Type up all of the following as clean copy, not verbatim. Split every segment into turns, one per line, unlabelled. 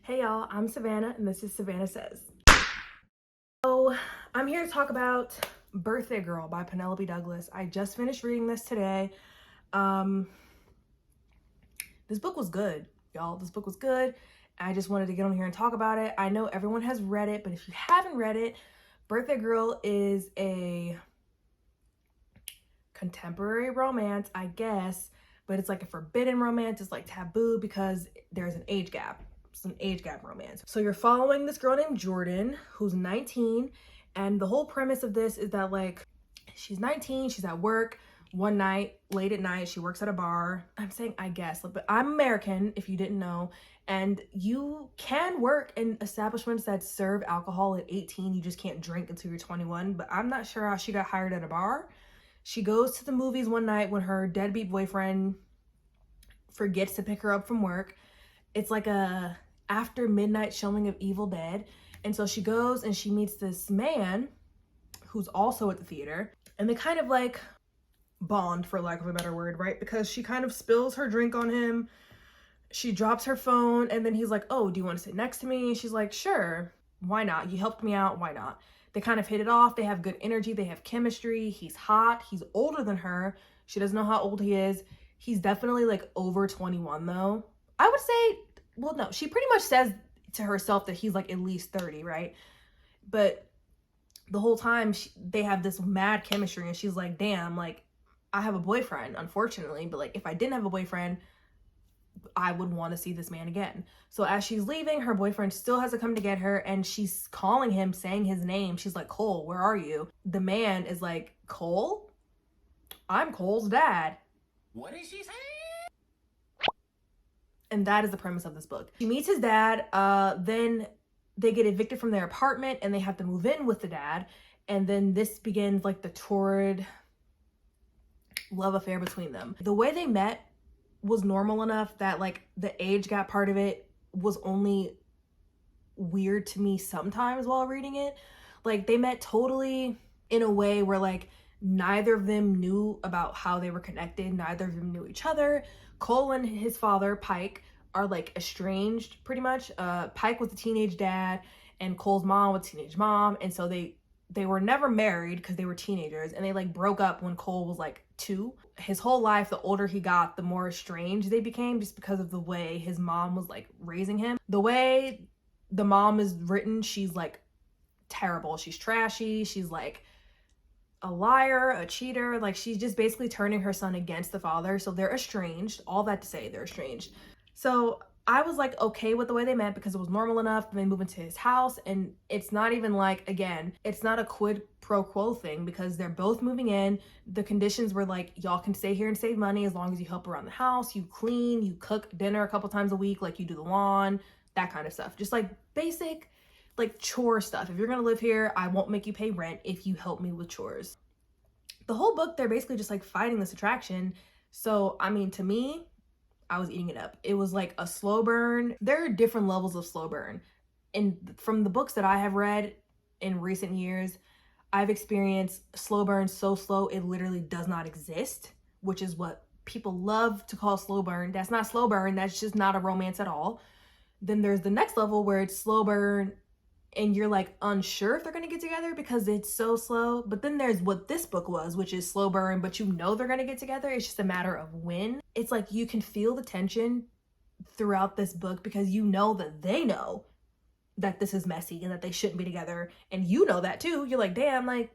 Hey y'all, I'm Savannah and this is Savannah Says. So I'm here to talk about Birthday Girl by Penelope Douglas. I just finished reading this today. This book was good, y'all. This book was good. I just wanted to get on here and talk about it. I know everyone has read it, but if you haven't read it, Birthday Girl is a contemporary romance, I guess, but it's like a forbidden romance. It's like taboo because there's an age gap. It's an age gap romance. So you're following this girl named Jordan who's 19, and the whole premise of this is that like she's 19, she's at work one night, late at night, she works at a bar. I'm saying I guess, but I'm American if you didn't know, and you can work in establishments that serve alcohol at 18. You just can't drink until you're 21, but I'm not sure how she got hired at a bar. She goes to the movies one night when her deadbeat boyfriend forgets to pick her up from work. It's like a after midnight showing of Evil Dead. And so she goes and she meets this man who's also at the theater. And they kind of like bond, for lack of a better word, right? Because she kind of spills her drink on him. She drops her phone and then he's like, "Oh, do you want to sit next to me?" And she's like, "Sure, why not? You helped me out, why not?" They kind of hit it off. They have good energy. They have chemistry. He's hot. He's older than her. She doesn't know how old he is. He's definitely like over 21 though. I would say, well, no, she pretty much says to herself that he's like at least 30, right? But the whole time they have this mad chemistry and she's like, damn, like I have a boyfriend, unfortunately, but like if I didn't have a boyfriend, I would want to see this man again. So as she's leaving, her boyfriend still hasn't come to get her and she's calling him, saying his name. She's like, "Cole, where are you?" The man is like, "Cole? I'm Cole's dad."
What is she saying?
And that is the premise of this book. She meets his dad, then they get evicted from their apartment and they have to move in with the dad. And then this begins like the torrid love affair between them. The way they met was normal enough that like the age gap part of it was only weird to me sometimes while reading it. Like they met totally in a way where like neither of them knew about how they were connected. Neither of them knew each other. Cole and his father, Pike, are like estranged pretty much. Pike was a teenage dad and Cole's mom was a teenage mom. And so they were never married because they were teenagers, and they like broke up when Cole was like 2. His whole life, the older he got, the more estranged they became just because of the way his mom was like raising him. The way the mom is written, she's like terrible. She's trashy. She's like a liar, a cheater. Like she's just basically turning her son against the father. So they're estranged. All that to say, they're estranged. So I was like okay with the way they met because it was normal enough. They move into his house and it's not even like, again, it's not a quid pro quo thing because they're both moving in. The conditions were like, y'all can stay here and save money as long as you help around the house, you clean, you cook dinner a couple times a week, like you do the lawn, that kind of stuff. Just like basic like chore stuff. If you're gonna live here, I won't make you pay rent if you help me with chores. The whole book, they're basically just like fighting this attraction. So I mean, to me, I was eating it up. It was like a slow burn. There are different levels of slow burn. And from the books that I have read in recent years, I've experienced slow burn so slow it literally does not exist, which is what people love to call slow burn. That's not slow burn. That's just not a romance at all. Then there's the next level where it's slow burn and you're like unsure if they're gonna get together because it's so slow. But then there's what this book was, which is slow burn, but you know they're gonna get together. It's just a matter of when. It's like you can feel the tension throughout this book because you know that they know that this is messy and that they shouldn't be together. And you know that too. You're like, damn, like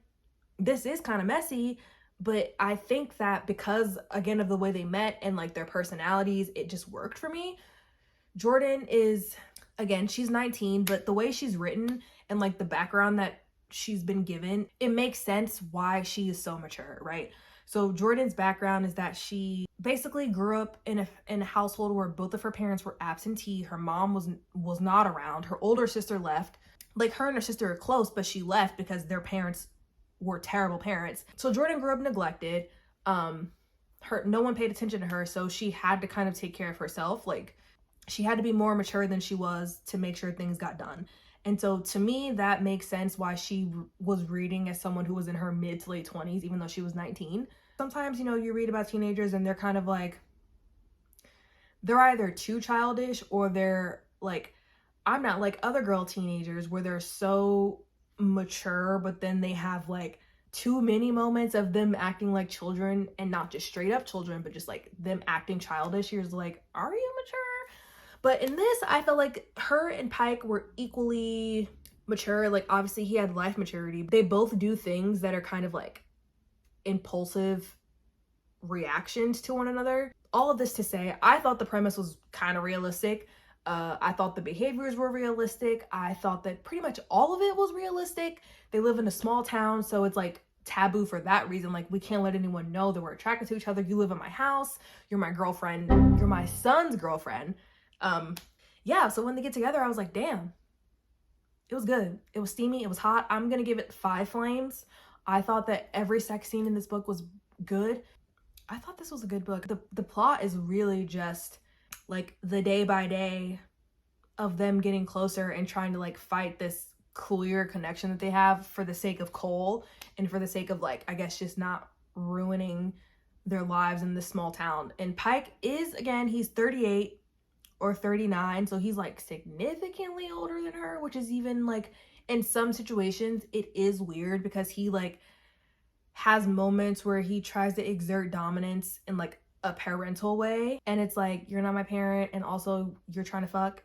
this is kind of messy. But I think that because, again, of the way they met and like their personalities, it just worked for me. Jordan is, again, she's 19, but the way she's written and like the background that she's been given, it makes sense why she is so mature, right? So Jordan's background is that she basically grew up in a household where both of her parents were absentee. Her mom was not around. Her older sister left. Like her and her sister are close, but she left because their parents were terrible parents. So Jordan grew up neglected. No one paid attention to her, so she had to kind of take care of herself. Like she had to be more mature than she was to make sure things got done. And so to me, that makes sense why she was reading as someone who was in her mid to late 20s, even though she was 19. Sometimes, you know, you read about teenagers and they're kind of like, they're either too childish or they're like I'm not like other girl teenagers where they're so mature, but then they have like too many moments of them acting like children, and not just straight up children, but just like them acting childish. You're just like, are you mature? But in this, I felt like her and Pike were equally mature. Like, obviously, he had life maturity. They both do things that are kind of like impulsive reactions to one another. All of this to say, I thought the premise was kind of realistic. I thought the behaviors were realistic. I thought that pretty much all of it was realistic. They live in a small town, so it's like taboo for that reason. Like, we can't let anyone know that we're attracted to each other. You live in my house. You're my girlfriend. You're my son's girlfriend. Yeah, so when they get together, I was like, damn, it was good. It was steamy. It was hot. I'm gonna give it 5 flames. I thought that every sex scene in this book was good. I thought this was a good book. The plot is really just like the day by day of them getting closer and trying to like fight this clear connection that they have for the sake of Cole, and for the sake of like, I guess, just not ruining their lives in this small town. And Pike is, again, he's 38 or 39, so he's like significantly older than her, which is even like, in some situations it is weird because he like has moments where he tries to exert dominance in like a parental way, and it's like, you're not my parent, and also you're trying to fuck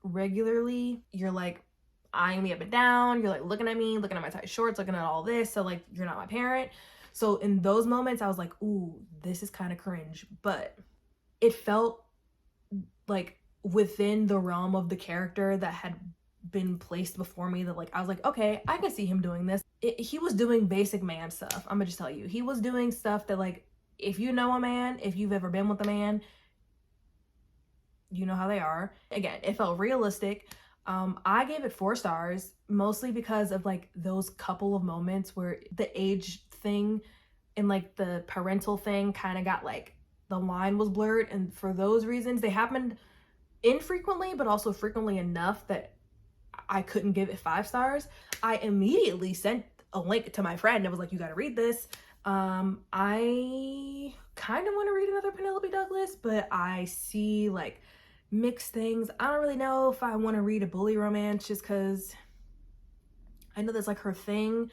regularly. You're like eyeing me up and down, you're like looking at me, looking at my tight shorts, looking at all this, so like, you're not my parent. So in those moments I was like, ooh, this is kind of cringe, but it felt like within the realm of the character that had been placed before me, that like, I was like, okay, I can see him doing this. He was doing basic man stuff. I'm gonna just tell you, he was doing stuff that like, if you know a man, if you've ever been with a man, you know how they are. Again, it felt realistic. I gave it 4 stars, mostly because of like those couple of moments where the age thing and like the parental thing kind of got like, the line was blurred, and for those reasons they happened infrequently, but also frequently enough that I couldn't give it 5 stars. I immediately sent a link to my friend and was like, you gotta read this. I kind of want to read another Penelope Douglas, but I see like mixed things. I don't really know if I want to read a bully romance, just because I know that's like her thing.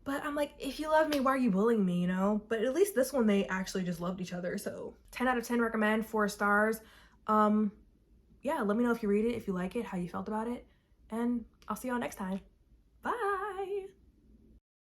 But I'm like, if you love me, why are you bullying me, you know? But at least this one, they actually just loved each other. So 10 out of 10 recommend, 4 stars. Yeah, let me know if you read it, if you like it, how you felt about it. And I'll see y'all next time. Bye.